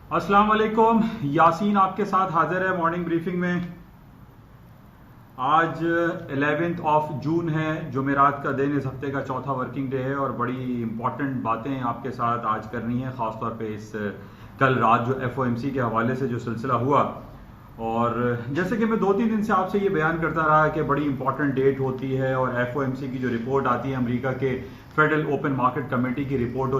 अस्सलाम वालेकुम। यासीन आपके साथ हाजिर है मॉर्निंग ब्रीफिंग में। आज 11 जून है, जुमेरात का दिन, इस हफ्ते का चौथा वर्किंग डे है और बड़ी इंपॉर्टेंट बातें आपके साथ आज करनी है, ख़ासतौर पे इस कल रात जो एफओएमसी के हवाले से जो सिलसिला हुआ। और जैसे कि मैं 2-3 दिन से आपसे ये बयान करता रहा कि बड़ी इंपॉर्टेंट डेट होती है और एफओएमसी की जो रिपोर्ट आती है, अमेरिका के फेडरल ओपन मार्केट कमेटी की रिपोर्ट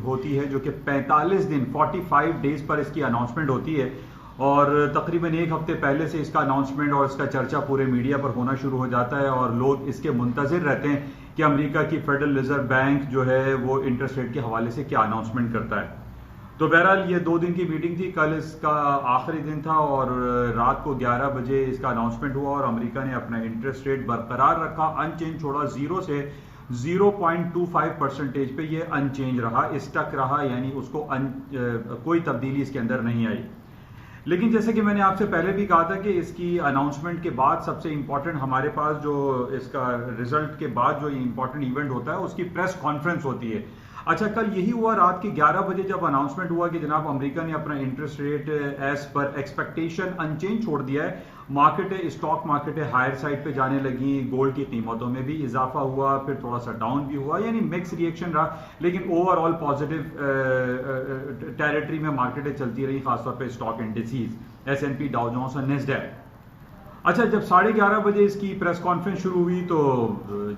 होती है जो कि 45 दिन 45 डेज पर इसकी अनाउंसमेंट होती है। और तकरीबन एक हफ्ते पहले से इसका अनाउंसमेंट और इसका चर्चा पूरे मीडिया पर होना शुरू हो जाता है और लोग इसके मुंतजिर रहते हैं कि अमेरिका की फेडरल रिजर्व बैंक जो है वो इंटरेस्ट रेट के हवाले से क्या अनाउंसमेंट करता है। तो बहरहाल ये 2 दिन की मीटिंग थी, कल इसका आखिरी दिन था और रात को 11 बजे इसका अनाउंसमेंट हुआ और अमेरिका ने अपना इंटरेस्ट रेट बरकरार रखा, अनचेंज छोड़ा, 0 से 0.25% पे ये अनचेंज रहा, स्टक रहा, यानी उसको कोई तब्दीली इसके अंदर नहीं आई। लेकिन जैसे कि मैंने आपसे पहले भी कहा था कि इसकी अनाउंसमेंट के बाद सबसे इंपॉर्टेंट हमारे पास जो इसका रिजल्ट के बाद जो इंपॉर्टेंट इवेंट होता है उसकी प्रेस कॉन्फ्रेंस होती है। अच्छा, कल यही हुआ रात के 11 बजे जब अनाउंसमेंट हुआ कि जनाब अमेरिका ने अपना interest rate as per expectation unchanged छोड़ दिया है। स्टॉक मार्केट हायर साइड पे जाने लगी, गोल्ड की कीमतों में भी इजाफा हुआ, फिर थोड़ा सा डाउन भी हुआ, यानी मिक्स रिएक्शन रहा, लेकिन ओवरऑल पॉजिटिव टेरिटरी में मार्केटें चलती रही, खासतौर पे स्टॉक इंडिसेस एस&पी, डाउ जोन्स और नेस्डैक। अच्छा, जब 11:30 बजे इसकी प्रेस कॉन्फ्रेंस शुरू हुई तो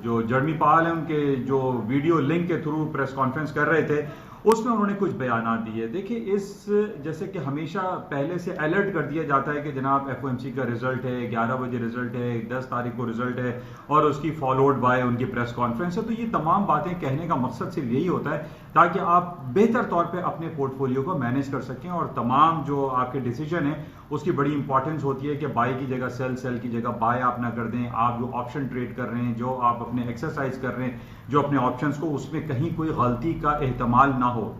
जो जर्मी पाल है उनके जो वीडियो लिंक के थ्रू प्रेस कॉन्फ्रेंस कर रहे थे उसमें उन्होंने कुछ बयान दिए। देखिए, जैसे कि हमेशा पहले से अलर्ट कर दिया जाता है कि जनाब एफओएमसी का रिजल्ट है, 11 बजे रिजल्ट है, 10 तारीख को रिजल्ट है और उसकी फॉलोड बाय उनकी प्रेस कॉन्फ्रेंस है। तो ये तमाम बातें कहने का मकसद सिर्फ यही होता है ताकि आप बेहतर तौर पे अपने पोर्टफोलियो को मैनेज कर सकें और तमाम जो आपके डिसीजन है उसकी बड़ी इंपॉर्टेंस होती है कि बाय की जगह सेल, सेल की जगह बाय आप ना कर दें। आप जो ऑप्शन ट्रेड कर रहे हैं, जो आप अपने एक्सरसाइज कर रहे हैं, जो अपने ऑप्शंस को, उसमें कहीं कोई गलती का एहतमाल ना हो।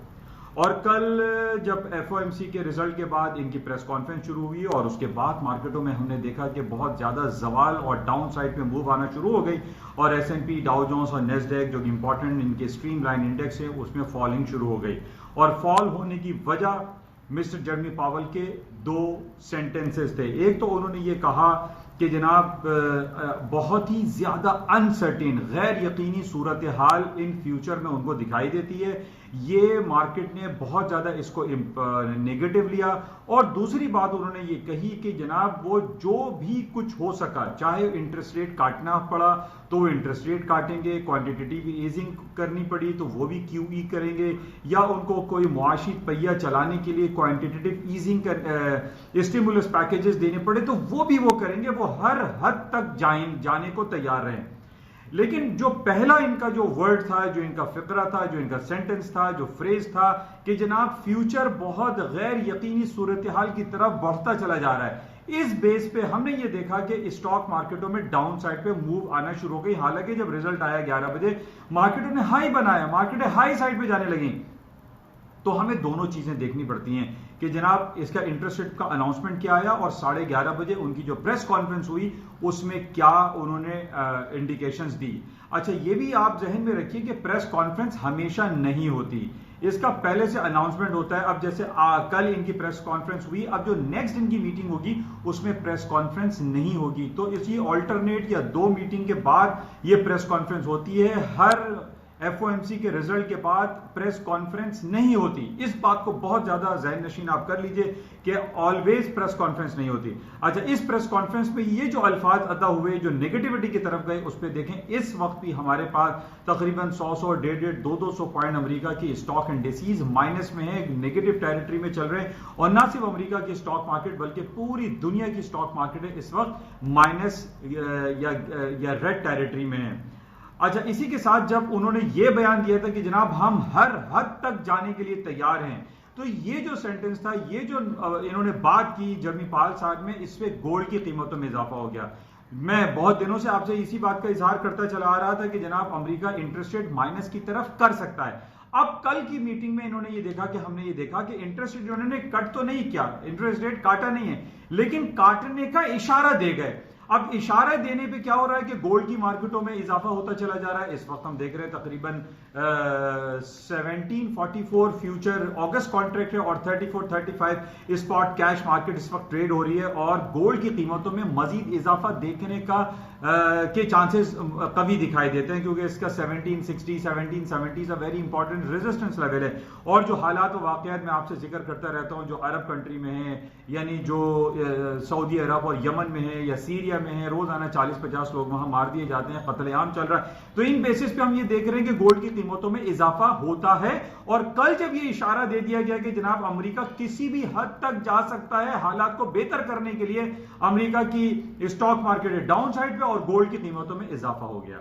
और कल जब एफओएमसी के रिजल्ट के बाद इनकी प्रेस कॉन्फ्रेंस शुरू हुई और उसके बाद मार्केटों में हमने देखा कि बहुत ज्यादा जवाल और डाउन साइड पे मूव आना शुरू हो गई और एस&पी, डाउ जोन्स और नेस्डैक जो इंपॉर्टेंट इनके स्ट्रीमलाइन इंडेक्स है उसमें फॉलिंग शुरू हो गई। और फॉल होने की वजह मिस्टर जर्मी पावल के 2 सेंटेंसेस थे। एक तो उन्होंने ये कहा कि जनाब बहुत ही ज्यादा अनसर्टेन, गैर यकीनी सूरत हाल इन फ्यूचर में उनको दिखाई देती है। ये मार्केट ने बहुत ज्यादा इसको नेगेटिव लिया। और दूसरी बात उन्होंने ये कही कि जनाब वो जो भी कुछ हो सका, चाहे इंटरेस्ट रेट काटना पड़ा तो वो इंटरेस्ट रेट काटेंगे, क्वांटिटेटिव ईजिंग करनी पड़ी तो वो भी क्यूई करेंगे, या उनको कोई मुआशी पहिया चलाने के लिए क्वांटिटेटिव ईजिंग स्टिमुलस पैकेजेस देने पड़े तो वो भी वो करेंगे। वो हर हद तक जाने को तैयार हैं। लेकिन जो पहला इनका जो वर्ड था, जो इनका फिक्रा था, जो इनका सेंटेंस था, जो फ्रेज था कि जनाब फ्यूचर बहुत गैर यकीनी सूरत हाल की तरफ बढ़ता चला जा रहा है, इस बेस पे हमने ये देखा कि स्टॉक मार्केटों में डाउन साइड पे मूव आना शुरू हो गई। हालांकि जब रिजल्ट आया 11 बजे मार्केटों ने हाई बनाया, मार्केटें हाई साइड पे जाने लगी। तो हमें दोनों चीजें देखनी पड़ती हैं कि जनाब इसका इंटरेस्ट रेट का अनाउंसमेंट क्या आया और 11:30 बजे उनकी जो प्रेस कॉन्फ्रेंस हुई उसमें क्या उन्होंने इंडिकेशंस दी। अच्छा, ये भी आप जहन में रखिए कि प्रेस कॉन्फ्रेंस हमेशा नहीं होती, इसका पहले से अनाउंसमेंट होता है। अब जैसे कल इनकी प्रेस कॉन्फ्रेंस हुई, अब जो नेक्स्ट इनकी मीटिंग होगी उसमें प्रेस कॉन्फ्रेंस नहीं होगी। तो इसी ऑल्टरनेट या 2 मीटिंग के बाद ये प्रेस कॉन्फ्रेंस होती है। हर एफओएमसी के रिजल्ट के बाद प्रेस कॉन्फ्रेंस नहीं होती। इस बात को बहुत ज्यादा ज़हन नशीन आप कर लीजिए कि ऑलवेज प्रेस कॉन्फ्रेंस नहीं होती। अच्छा, इस प्रेस कॉन्फ्रेंस में ये जो अल्फाज अदा हुए, जो नेगेटिविटी की तरफ गए, उस पर देखें। इस वक्त भी हमारे पास तकरीबन 100 150 200 पॉइंट अमेरिका की स्टॉक इंडिसेस माइनस में है, नेगेटिव टेरिटरी में चल रहे हैं। और ना सिर्फ अमेरिका की स्टॉक मार्केट बल्कि पूरी दुनिया की स्टॉक मार्केट है इस वक्त माइनस या रेड टेरिटरी में है। अच्छा, इसी के साथ जब उन्होंने ये बयान दिया था कि जनाब हम हर हद तक जाने के लिए तैयार हैं, तो ये जो सेंटेंस था, ये जो इन्होंने बात की जर्मी पाल साहब में, इससे गोल्ड की कीमतों में इजाफा हो गया। मैं बहुत दिनों से आपसे इसी बात का इजहार करता चला आ रहा था कि जनाब अमेरिका इंटरेस्ट रेट माइनस की तरफ कर सकता है। अब कल की मीटिंग में इन्होंने ये देखा कि हमने ये देखा कि इंटरेस्ट रेट उन्होंने कट तो नहीं किया, इंटरेस्ट रेट काटा नहीं है, लेकिन काटने का इशारा दे गए। अब इशारा देने पे क्या हो रहा है कि गोल्ड की मार्केटों में इजाफा होता चला जा रहा है। इस वक्त हम देख रहे हैं तकरीबन 1744 फ्यूचर अगस्त कॉन्ट्रैक्ट है और 3435 स्पॉट कैश मार्केट इस वक्त ट्रेड हो रही है और गोल्ड की कीमतों में मजीद इजाफा देखने का के चांसेस कभी दिखाई देते हैं, क्योंकि इसका 1760 1770 वेरी इंपॉर्टेंट रेजिस्टेंस लेवल है। और जो हालात व वाकयात मैं आपसे जिक्र करता रहता हूं जो अरब कंट्री में है, यानी जो सऊदी अरब और यमन में है या सीरिया में है, रोजाना 40-50 लोग वहां मार दिए जाते हैं, कत्लेआम चल रहा है। तो इन बेसिस पे हम ये देख रहे हैं कि गोल्ड की कीमतों में इजाफा होता है। और कल जब ये इशारा दे दिया गया कि जनाब अमेरिका किसी भी हद तक जा सकता है हालात को बेहतर करने के लिए, अमेरिका की स्टॉक मार्केट है डाउन साइड पे और गोल्ड की कीमतों में इजाफा हो गया।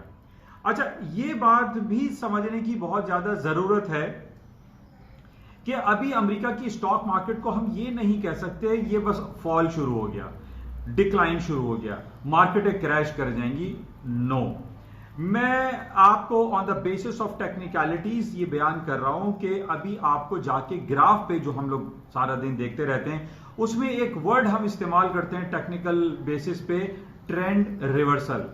अच्छा, ये बात भी समझने की बहुत ज्यादा जरूरत है कि अभी अमेरिका की स्टॉक मार्केट को हम ये नहीं कह सकते ये बस फॉल शुरू हो गया, डिक्लाइन शुरू हो गया, मार्केटें क्रैश कर जाएंगी। नो, मैं आपको on the basis of technicalities ये बयान कर रहा हूं कि अभी आपको जाके ग्राफ पे जो हम लोग सारा दिन देखते रहते हैं उसमें एक वर्ड हम इस्तेमाल करते हैं टेक्निकल बेसिस पे, ट्रेंड रिवर्सल।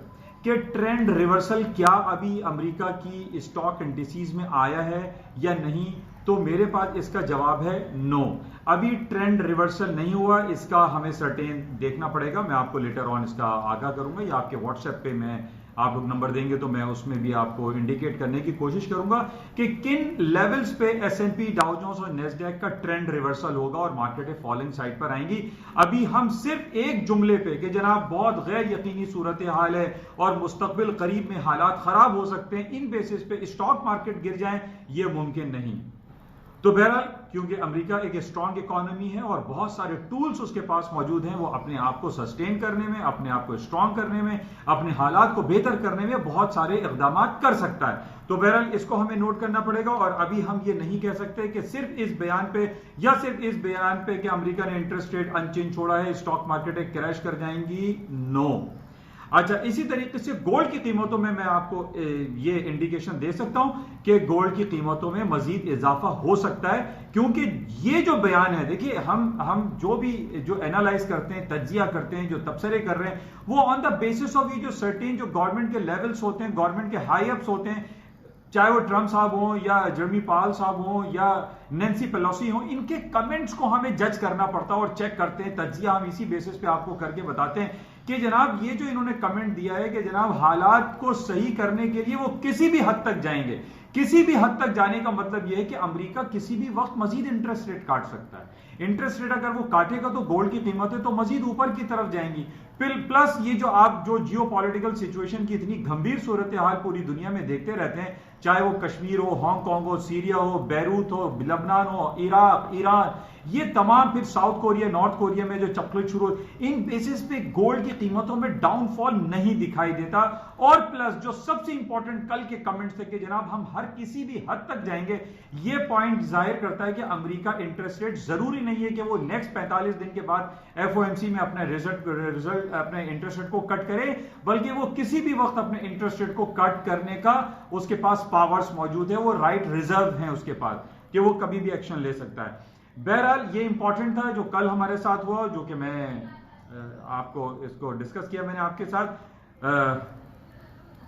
कि ट्रेंड रिवर्सल क्या अभी अमेरिका की स्टॉक इंडिसेस में आया है या नहीं, तो मेरे पास इसका जवाब है नो, अभी ट्रेंड रिवर्सल नहीं हुआ। इसका हमें सर्टेन देखना पड़ेगा, मैं आपको लेटर ऑन इसका आगाह करूंगा या आपके व्हाट्सएप पे मैं आप लोग नंबर देंगे तो मैं उसमें भी आपको इंडिकेट करने की कोशिश करूंगा कि किन लेवल्स पे S&P, डाउ जोन्स और नेस्डैक का ट्रेंड रिवर्सल होगा और मार्केटें फॉलिंग साइड पर आएंगी। अभी हम सिर्फ एक जुमले पे कि जनाब बहुत गैर यकीनी सूरत हाल है और मुस्तकबिल करीब में हालात खराब हो सकते हैं, इन बेसिस पे स्टॉक मार्केट गिर जाए ये मुमकिन नहीं। तो बहरहाल क्योंकि अमेरिका एक स्ट्रांग इकोनॉमी है और बहुत सारे टूल्स उसके पास मौजूद हैं, वो अपने आप को सस्टेन करने में, अपने आप को स्ट्रांग करने में, अपने हालात को बेहतर करने में बहुत सारे इकदाम कर सकता है। तो बहरहाल इसको हमें नोट करना पड़ेगा और अभी हम ये नहीं कह सकते कि सिर्फ इस बयान पे या सिर्फ इस बयान पे कि अमेरिका ने इंटरेस्ट रेट अनचेंज छोड़ा है स्टॉक मार्केटें क्रैश कर जाएंगी, नो। अच्छा, इसी तरीके से गोल्ड की कीमतों में मैं आपको ये इंडिकेशन दे सकता हूं कि गोल्ड की कीमतों में मजीद इजाफा हो सकता है, क्योंकि ये जो बयान है, देखिए हम जो भी जो एनालाइज करते हैं, तज्जिया करते हैं, जो तबसरे कर रहे हैं, वो ऑन द बेसिस ऑफ ये जो सर्टेन जो गवर्नमेंट के लेवल्स होते हैं, गवर्नमेंट के हाई अप्स होते हैं, चाहे वो ट्रंप साहब हो या जर्मी पाल साहब हो या नैन्सी पेलोसी हो, इनके कमेंट्स को हमें जज करना पड़ता है और चेक करते हैं, तज्जिया हम इसी बेसिस पे आपको करके बताते हैं कि जनाब ये जो इन्होंने कमेंट दिया है कि जनाब हालात को सही करने के लिए वो किसी भी हद तक जाएंगे। किसी भी हद तक जाने का मतलब यह है कि अमेरिका किसी भी वक्त मजीद इंटरेस्ट रेट काट सकता है। इंटरेस्ट रेट अगर वो काटेगा तो गोल्ड की कीमतें तो मजीद ऊपर की तरफ जाएंगी। प्लस ये जो आप जो जियोपॉलिटिकल सिचुएशन की इतनी गंभीर सूरत हाल पूरी दुनिया में देखते रहते हैं, चाहे वो कश्मीर हो, हांगकांग हो, सीरिया हो, बैरूत हो, लबनान हो, इराक, ईरान, ये तमाम, फिर साउथ कोरिया, नॉर्थ कोरिया में जो चक्कर शुरू, इन बेसिस पे गोल्ड की कीमतों में डाउनफॉल नहीं दिखाई देता। और प्लस जो सबसे इंपॉर्टेंट कल के कमेंट्स थे कि जनाब हम हर किसी भी हद तक जाएंगे, ये पॉइंट जाहिर करता है कि अमेरिका इंटरेस्ट रेट जरूरी नहीं है कि वो नेक्स्ट 45 दिन के बाद FOMC में अपने रिजल्ट अपने इंटरेस्ट रेट को कट करे, बल्कि वो किसी भी वक्त अपने इंटरेस्ट रेट को कट करने का उसके पास पावर्स मौजूद है, वो राइट रिजर्व है उसके पास कि वो कभी भी एक्शन ले सकता है। बहरहाल ये इंपॉर्टेंट था जो कल हमारे साथ हुआ, जो कि मैं आपको इसको डिस्कस किया मैंने आपके साथ।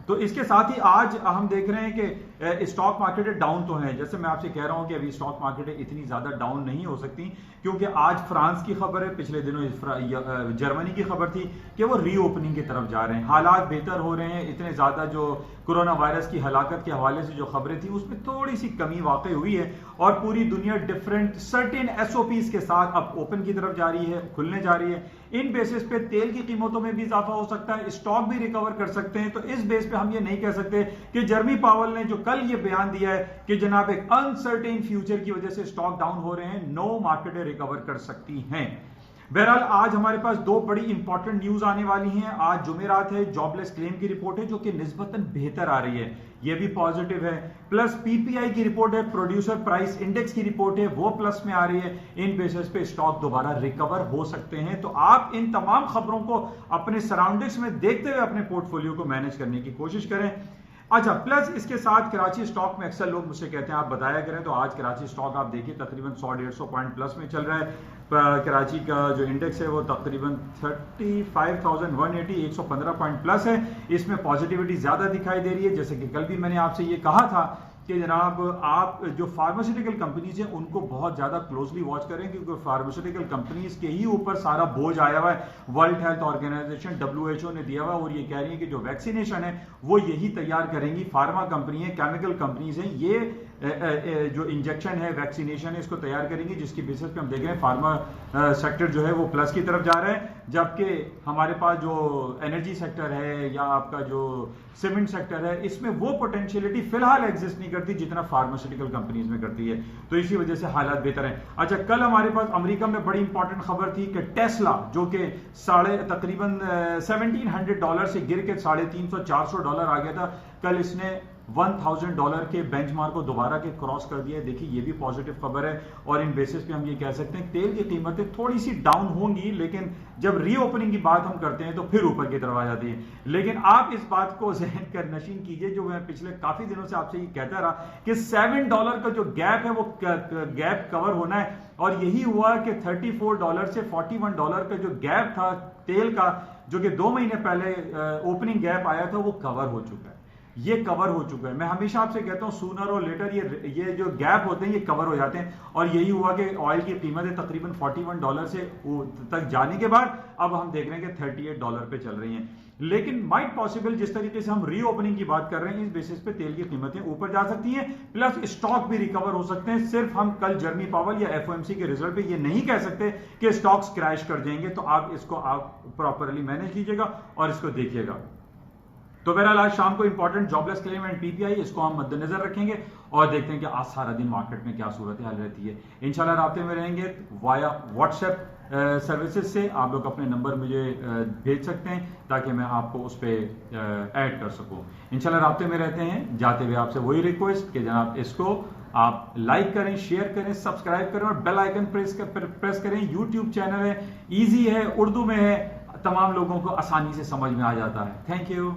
तो इसके साथ ही आज हम देख रहे हैं कि स्टॉक मार्केटें डाउन तो हैं, जैसे मैं आपसे कह रहा हूं कि अभी स्टॉक मार्केटें इतनी ज्यादा डाउन नहीं हो सकती, क्योंकि आज फ्रांस की खबर है, पिछले दिनों जर्मनी की खबर थी कि वो रीओपनिंग की तरफ जा रहे हैं, हालात बेहतर हो रहे हैं। इतने ज्यादा जो कोरोना वायरस की हलाकत के हवाले से जो खबरें थी उसमें थोड़ी सी कमी वाकई हुई है और पूरी दुनिया डिफरेंट सर्टेन SOPs के साथ अब ओपन की तरफ जा रही है, खुलने जा रही है। इन बेसिस पे तेल की कीमतों में भी इजाफा हो सकता है, स्टॉक भी रिकवर कर सकते हैं। तो इस बेस पे हम ये नहीं कह सकते कि जर्मी पावल ने जो कल ये बयान दिया है कि जनाब एक अनसर्टेन फ्यूचर की वजह से स्टॉक डाउन हो रहे हैं, नो, मार्केटें रिकवर कर सकती हैं। बहरहाल आज हमारे पास दो बड़ी इंपॉर्टेंट न्यूज आने वाली हैं। आज जुमेरात है, जॉबलेस क्लेम की रिपोर्ट है जो कि निस्बतन बेहतर आ रही है, ये भी पॉजिटिव है। प्लस PPI की रिपोर्ट है, प्रोड्यूसर प्राइस इंडेक्स की रिपोर्ट है, वो प्लस में आ रही है। इन बेसिस पे स्टॉक दोबारा रिकवर हो सकते हैं। तो आप इन तमाम खबरों को अपने सराउंडिंग्स में देखते हुए अपने पोर्टफोलियो को मैनेज करने की कोशिश करें। अच्छा, प्लस इसके साथ कराची स्टॉक में अक्सर लोग मुझसे कहते हैं आप बताया करें, तो आज कराची स्टॉक आप देखिए तकरीबन 100-150 पॉइंट प्लस में चल रहा है। कराची का जो इंडेक्स है वो तकरीबन 35,180 115 पॉइंट प्लस है। इसमें पॉजिटिविटी ज्यादा दिखाई दे रही है। जैसे कि कल भी मैंने आपसे ये कहा था कि जनाब आप जो फार्मास्यूटिकल कंपनीज हैं उनको बहुत ज्यादा क्लोजली वॉच करें, क्योंकि फार्मास्यूटिकल कंपनीज के ही ऊपर सारा बोझ आया हुआ है। वर्ल्ड हेल्थ ऑर्गेनाइजेशन WHO ने दिया हुआ और ये कह रही है कि जो वैक्सीनेशन है वो यही तैयार करेंगी। फार्मा कंपनी है, केमिकल कंपनीज हैं, ये जो इंजेक्शन है, वैक्सीनेशन है, इसको तैयार करेंगी, जिसकी बेसिस पे हम देख रहे हैं फार्मा सेक्टर जो है वो प्लस की तरफ जा रहा है। जबकि हमारे पास जो एनर्जी सेक्टर है या आपका जो सीमेंट सेक्टर है, इसमें वो पोटेंशियलिटी फिलहाल एग्जिस्ट नहीं करती जितना फार्मास्यूटिकल कंपनीज में करती है, तो इसी वजह से हालात बेहतर हैं। अच्छा, कल हमारे पास अमेरिका में बड़ी इंपॉर्टेंट खबर थी कि टेस्ला जो कि तकरीबन $1,700 से गिर के $350-400 आ गया था, कल इसने $1,000 के बेंचमार्क को दोबारा के क्रॉस कर दिया है। देखिए ये भी पॉजिटिव खबर है और इन बेसिस पे हम ये कह सकते हैं तेल की कीमतें थोड़ी सी डाउन होंगी, लेकिन जब रीओपनिंग की बात हम करते हैं तो फिर ऊपर की तरफ आ जाती है। लेकिन आप इस बात को जहन कर नशीन कीजिए, जो मैं पिछले काफी दिनों से आपसे ये कहता रहा कि $7 का जो गैप है वो गैप कवर होना है, और यही हुआ कि $34 से $41 का जो गैप था तेल का, जो कि 2 महीने पहले ओपनिंग गैप आया था, वो कवर हो चुका है। ये कवर हो चुका है। मैं हमेशा आपसे कहता हूं सूनर और लेटर ये जो गैप होते हैं ये कवर हो जाते हैं, और यही हुआ कि ऑयल की कीमतें तकरीबन $41 से तक जाने के बाद अब हम देख रहे हैं कि $38 पे चल रही हैं। लेकिन माइट पॉसिबल जिस तरीके से हम रीओपनिंग की बात कर रहे हैं, इस बेसिस पे तेल की कीमतें ऊपर जा सकती हैं, प्लस स्टॉक भी रिकवर हो सकते हैं। सिर्फ हम कल जर्मी पावर या FOMC के रिजल्ट पे ये नहीं कह सकते कि स्टॉक्स क्रैश कर जाएंगे, तो आप इसको प्रॉपरली मैनेज कीजिएगा और इसको देखिएगा। तो बहरहाल आज शाम को important jobless claim and PPI, इसको हम मद्देनजर रखेंगे और देखते हैं कि आज सारा दिन मार्केट में क्या सूरत हाल रहती है। इंशाल्लाह राब्ते में रहेंगे वाया व्हाट्सएप सर्विसेज से। आप लोग अपने नंबर मुझे भेज सकते हैं ताकि मैं आपको उस पर ऐड कर सकूं। इंशाल्लाह राब्ते में रहते हैं। जाते हुए आपसे वही रिक्वेस्ट कि जनाब इसको आप लाइक करें, शेयर करें, सब्सक्राइब करें और बेल आइकन प्रेस करें। यूट्यूब चैनल है, ईजी है, उर्दू में है, तमाम लोगों को आसानी से समझ में आ जाता है। Thank you.